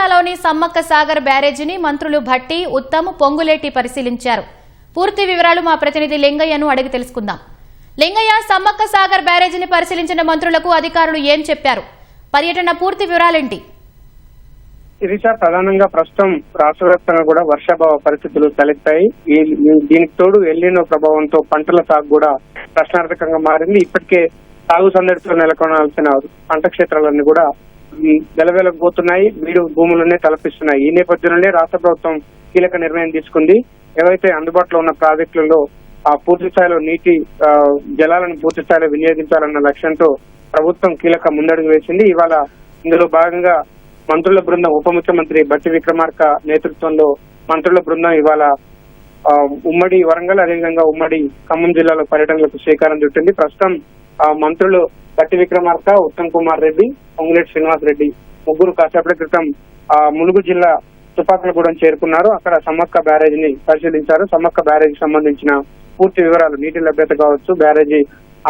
జిల్లాలోని సమ్మక్క సాగర్ బ్యారేజీని మంత్రులు భట్టి, ఉత్తమ్, పొంగులేటి పరిశీలించారు. పూర్తి వివరాలు మా ప్రతినిధి లింగయ్యను అడిగి తెలుసుకుందాం. లింగయ్య, సమ్మక్క సాగర్ బ్యారేజీని పరిశీలించిన మంత్రులకు అధికారులు ఏం చెప్పారు? పర్యటన పూర్తి వివరాలేంటి? ప్రధానంగా ప్రస్తుతం రాష్ట్ర వ్యాప్తంగా కూడా వర్షాభావ పరిస్థితులు తలెత్తాయి. దీనికి తోడు ఎల్నినో ప్రభావంతో పంటల సాగు కూడా ప్రశ్నార్థకంగా మారింది. ఇప్పటికే సాగు సందడితో నెలకొనాల్సిన పంట క్షేత్రాలన్నీ కూడా వెలవెలకపోతున్నాయి, బీడు భూములనే తలపిస్తున్నాయి. ఈ నేపథ్యంలోనే రాష్ట్ర ప్రభుత్వం కీలక నిర్ణయం తీసుకుంది. ఏవైతే అందుబాటులో ఉన్న ప్రాజెక్టులలో పూర్తి స్థాయిలో నీటి జలాలను పూర్తి స్థాయిలో వినియోగించాలన్న లక్ష్యంతో ప్రభుత్వం కీలక ముందడుగు వేసింది. ఇవాళ ఇందులో భాగంగా మంత్రుల బృందం, ఉప ముఖ్యమంత్రి బట్టి విక్రమార్క నేతృత్వంలో మంత్రుల బృందం ఇవాళ ఉమ్మడి వరంగల్, అదేవిధంగా ఉమ్మడి ఖమ్మం జిల్లాలో పర్యటనలకు శ్రీకారం చుట్టింది. ప్రస్తుతం మంత్రులు బట్టి విక్రమార్క, ఉత్తమ్ కుమార్ రెడ్డి, పొంగులేటి శ్రీనివాస్ రెడ్డి ముగ్గురు కాసేపటి క్రితం ములుగు జిల్లా తుపాకులగూడెం చేరుకున్నారు. అక్కడ సమ్మక్క బ్యారేజీని పరిశీలించారు. సమ్మక్క బ్యారేజీకి సంబంధించిన పూర్తి వివరాలు, నీటి లభ్యత కావచ్చు, బ్యారేజీ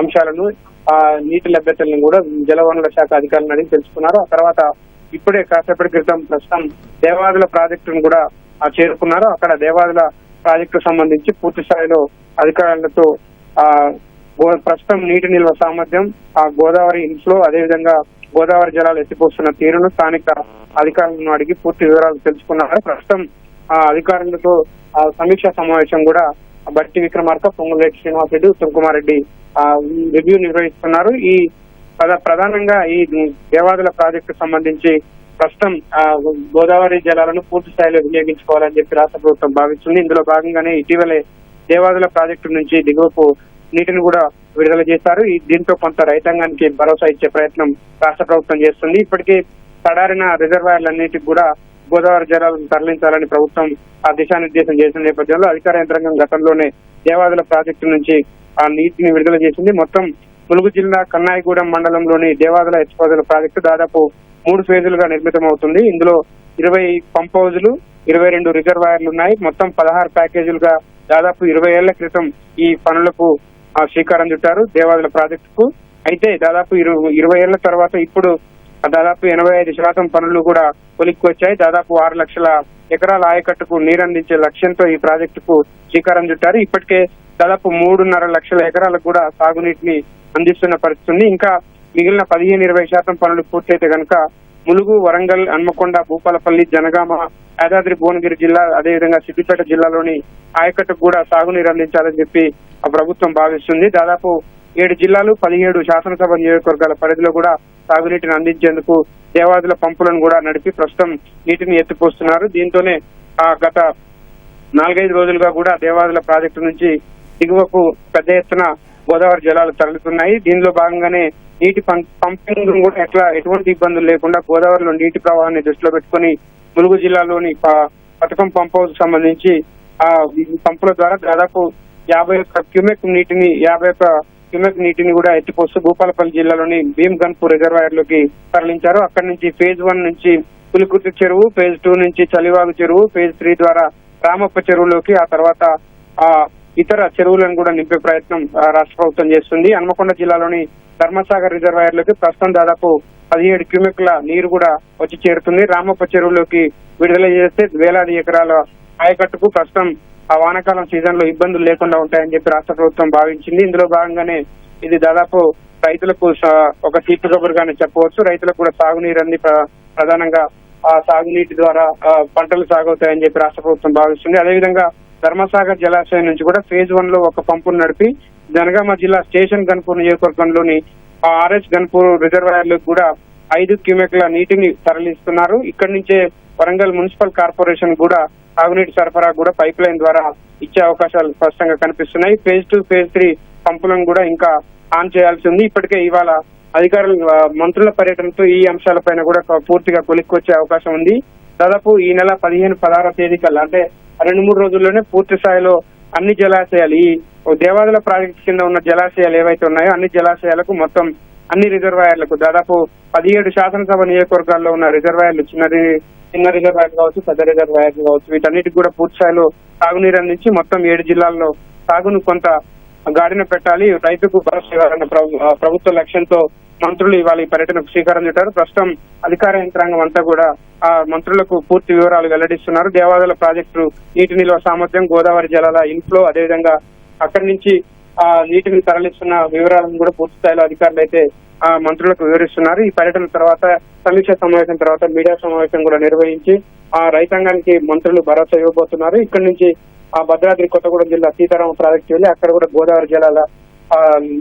అంశాలను, నీటి లభ్యతలను కూడా జలవనరుల శాఖ అధికారులను అడిగి తెలుసుకున్నారు. ఆ తర్వాత ఇప్పుడే కాసేపటి క్రితం ప్రస్తుతం దేవాదుల ప్రాజెక్టును కూడా చేరుకున్నారు. అక్కడ దేవాదుల ప్రాజెక్టు సంబంధించి పూర్తి స్థాయిలో అధికారులతో ప్రస్తుతం నీటి నిల్వ సామర్థ్యం, గోదావరి ఇన్ఫ్లో, అదేవిధంగా గోదావరి జలాలు ఎత్తిపోస్తున్న తీరును స్థానిక అధికారులను అడిగి పూర్తి వివరాలు తెలుసుకున్నారు. ప్రస్తుతం అధికారులతో సమీక్షా సమావేశం కూడా బట్టి విక్రమార్క, పొంగులేటి శ్రీనివాస్ రెడ్డి, ఉత్తమ్ కుమార్ రెడ్డి రివ్యూ నిర్వహిస్తున్నారు. ఈ ప్రధానంగా ఈ దేవాదుల ప్రాజెక్టు సంబంధించి ప్రస్తుతం గోదావరి జలాలను పూర్తి స్థాయిలో వినియోగించుకోవాలని చెప్పి రాష్ట్ర ప్రభుత్వం భావిస్తుంది. ఇందులో భాగంగానే ఇటీవలే దేవాదుల ప్రాజెక్టు నుంచి దిగువకు నీటిని కూడా విడుదల చేశారు. దీంతో కొంత రైతాంగానికి భరోసా ఇచ్చే ప్రయత్నం రాష్ట్ర ప్రభుత్వం చేస్తుంది. ఇప్పటికే తడారిన రిజర్వాయర్లన్నిటికి కూడా గోదావరి జలాలను తరలించాలని ప్రభుత్వం దిశానిర్దేశం చేసిన నేపథ్యంలో అధికార యంత్రాంగం గతంలోనే దేవాదుల ప్రాజెక్టు నుంచి ఆ నీటిని విడుదల చేసింది. మొత్తం ములుగు జిల్లా కన్నాయిగూడెం మండలంలోని దేవాదుల ఎత్తిపోతల ప్రాజెక్టు దాదాపు 3 ఫేజులుగా నిర్మితమవుతుంది. ఇందులో 20 పంప్ హౌజులు, 22 రిజర్వాయర్లు ఉన్నాయి. మొత్తం 16 ప్యాకేజీలుగా దాదాపు 20 ఏళ్ల క్రితం ఈ పనులకు శ్రీకారం చుట్టారు దేవాదుల ప్రాజెక్టుకు. అయితే దాదాపు 20 ఏళ్ల తర్వాత ఇప్పుడు దాదాపు 85% పనులు కూడా కొలిక్కి వచ్చాయి. దాదాపు 6 లక్షల ఎకరాల ఆయకట్టుకు నీరందించే లక్ష్యంతో ఈ ప్రాజెక్టుకు శ్రీకారం చుట్టారు. ఇప్పటికే దాదాపు 3.5 లక్షల ఎకరాలకు కూడా సాగునీటిని అందిస్తున్న పరిస్థితి ఉంది. ఇంకా మిగిలిన 15-20% పనులు పూర్తయితే కనుక ములుగు, వరంగల్, హన్మకొండ, భూపాలపల్లి, జనగామ, యాదాద్రి భువనగిరి జిల్లా, అదేవిధంగా సిద్దిపేట జిల్లాలోని ఆయకట్టుకు కూడా సాగునీరు అందించాలని చెప్పి ప్రభుత్వం భావిస్తుంది. దాదాపు 7 జిల్లాలు, 17 శాసనసభ నియోజకవర్గాల పరిధిలో కూడా సాగునీటిని అందించేందుకు దేవాదుల పంపులను కూడా నడిపి ప్రస్తుతం నీటిని ఎత్తిపోస్తున్నారు. దీంతోనే గత 4-5 రోజులుగా కూడా దేవాదుల ప్రాజెక్టు నుంచి దిగువకు పెద్ద ఎత్తున గోదావరి జలాలు తరలిస్తున్నాయి. దీనిలో భాగంగానే నీటి పంపింగ్ కూడా ఎటువంటి ఇబ్బందులు లేకుండా గోదావరిలో నీటి ప్రవాహాన్ని దృష్టిలో పెట్టుకుని ములుగు జిల్లాలోని పథకం పంప్ హౌస్ సంబంధించి పంపుల ద్వారా దాదాపు 51 క్యూమెక్ నీటిని కూడా ఎత్తిపోస్తూ భూపాలపల్లి జిల్లాలోని భీమ్ గన్పూర్ రిజర్వాయర్లోకి తరలించారు. అక్కడి నుంచి ఫేజ్ 1 నుంచి పులికుర్తి చెరువు, ఫేజ్ 2 నుంచి చలివాగు చెరువు, ఫేజ్ 3 ద్వారా రామప్ప చెరువులోకి, ఆ తర్వాత ఇతర చెరువులను కూడా నింపే ప్రయత్నం రాష్ట్ర ప్రభుత్వం చేస్తుంది. హన్మకొండ జిల్లాలోని ధర్మసాగర్ రిజర్వాయర్లోకి ప్రస్తుతం దాదాపు 17 క్యూమెక్ల నీరు కూడా వచ్చి చేరుతుంది. రామప్ప చెరువులోకి విడుదల చేస్తే వేలాది ఎకరాల ఆయకట్టుకు ప్రస్తుతం ఆ వానాకాలం సీజన్ లో ఇబ్బందులు లేకుండా ఉంటాయని చెప్పి రాష్ట్ర ప్రభుత్వం భావించింది. ఇందులో భాగంగానే ఇది దాదాపు రైతులకు ఒక తీపి కబురుగానే చెప్పవచ్చు. రైతులకు కూడా సాగునీరు అంది ప్రధానంగా ఆ సాగునీటి ద్వారా పంటలు సాగవుతాయని చెప్పి రాష్ట్ర ప్రభుత్వం భావిస్తుంది. అదేవిధంగా ధర్మసాగర్ జలాశయం నుంచి కూడా ఫేజ్ 1 లో ఒక పంపును నడిపి జనగామ జిల్లా స్టేషన్ గన్పూర్ నియోజకవర్గంలోని ఆర్ఎస్ గన్పూర్ రిజర్వాయర్లకు కూడా 5 క్యూమెక్ల నీటిని తరలిస్తున్నారు. ఇక్కడి నుంచే వరంగల్ మున్సిపల్ కార్పొరేషన్ కూడా సాగునీటి సరఫరా కూడా పైప్ లైన్ ద్వారా ఇచ్చే అవకాశాలు స్పష్టంగా కనిపిస్తున్నాయి. ఫేజ్ 2, ఫేజ్ 3 పంపులను కూడా ఇంకా ఆన్ చేయాల్సి ఉంది. ఇప్పటికే ఇవాళ అధికారులు మంత్రుల పర్యటనతో ఈ అంశాలపైన కూడా పూర్తిగా కొలిక్కి వచ్చే అవకాశం ఉంది. దాదాపు ఈ నెల 15-16 తేదీ కల్లా, అంటే 2-3 రోజుల్లోనే పూర్తి స్థాయిలో అన్ని జలాశయాలు, ఈ దేవాదుల ప్రాజెక్టు కింద ఉన్న జలాశయాలు ఏవైతే ఉన్నాయో అన్ని జలాశయాలకు, మొత్తం అన్ని రిజర్వాయర్లకు దాదాపు 17 శాసనసభ నియోజకవర్గాల్లో ఉన్న రిజర్వాయర్లు, చిన్న రిజర్వాయర్లు కావచ్చు, పెద్ద రిజర్వాయర్లు కావచ్చు, వీటన్నిటికి కూడా పూర్తి స్థాయిలో సాగునీరు అందించి మొత్తం 7 జిల్లాల్లో సాగును కొంత గాడిన పెట్టాలి, రైతుకు భరోసా ఇవ్వాలన్న ప్రభుత్వ లక్ష్యంతో మంత్రులు ఇవాళ ఈ పర్యటనకు శ్రీకారం చుట్టారు. ప్రస్తుతం అధికార యంత్రాంగం అంతా కూడా ఆ మంత్రులకు పూర్తి వివరాలు వెల్లడిస్తున్నారు. దేవాదుల ప్రాజెక్టు నీటి నిల్వ సామర్థ్యం, గోదావరి జలాల ఇన్ఫ్లో, అదేవిధంగా అక్కడి నుంచి ఆ నీటిని తరలిస్తున్న వివరాలను కూడా పూర్తి స్థాయిలో అధికారులు అయితే ఆ మంత్రులకు వివరిస్తున్నారు. ఈ పర్యటన తర్వాత సమీక్ష సమావేశం తర్వాత మీడియా సమావేశం కూడా నిర్వహించి ఆ రైతాంగానికి మంత్రులు భరోసా ఇవ్వబోతున్నారు. ఇక్కడి నుంచి ఆ భద్రాద్రి కొత్తగూడెం జిల్లా సీతారామ ప్రాజెక్టు వెళ్లి అక్కడ కూడా గోదావరి జలాల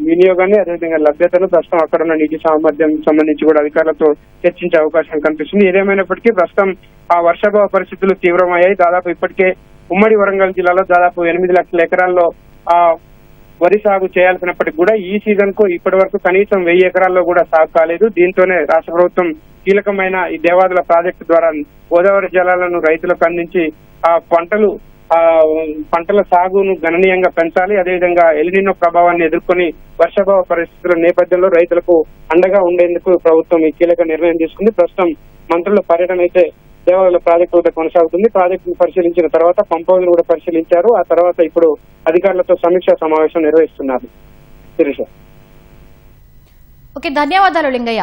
వినియోగాన్ని, అదేవిధంగా లభ్యతను, ప్రస్తుతం అక్కడ ఉన్న నీటి సామర్థ్యం సంబంధించి కూడా అధికారులతో చర్చించే అవకాశం కనిపిస్తుంది. ఏదేమైనప్పటికీ ప్రస్తుతం ఆ వర్షాభావ పరిస్థితులు తీవ్రమయ్యాయి. దాదాపు ఇప్పటికే ఉమ్మడి వరంగల్ జిల్లాలో దాదాపు 8 లక్షల ఎకరాల్లో ఆ వరి సాగు చేయాల్సినప్పటికీ కూడా ఈ సీజన్ కు ఇప్పటి వరకు కనీసం 1000 ఎకరాల్లో కూడా సాగు కాలేదు. దీంతోనే రాష్ట్ర ప్రభుత్వం కీలకమైన ఈ దేవాదుల ప్రాజెక్టు ద్వారా గోదావరి జలాలను రైతులకు అందించి ఆ పంటల సాగును గణనీయంగా పెంచాలి. అదేవిధంగా ఎల్నినో ప్రభావాన్ని ఎదుర్కొని వర్షాభావ పరిస్థితుల నేపథ్యంలో రైతులకు అండగా ఉండేందుకు ప్రభుత్వం ఈ కీలక నిర్ణయం తీసుకుంది. ప్రస్తుతం మంత్రుల పర్యటన అయితే దేవాదుల ప్రాజెక్టు వద్ద కొనసాగుతుంది. ప్రాజెక్టును పరిశీలించిన తర్వాత పంపౌజులు కూడా పరిశీలించారు. ఆ తర్వాత ఇప్పుడు అధికారులతో సమీక్షా సమావేశం నిర్వహిస్తున్నారు. శిరీష. ఓకే, ధన్యవాదాలు లింగయ్య.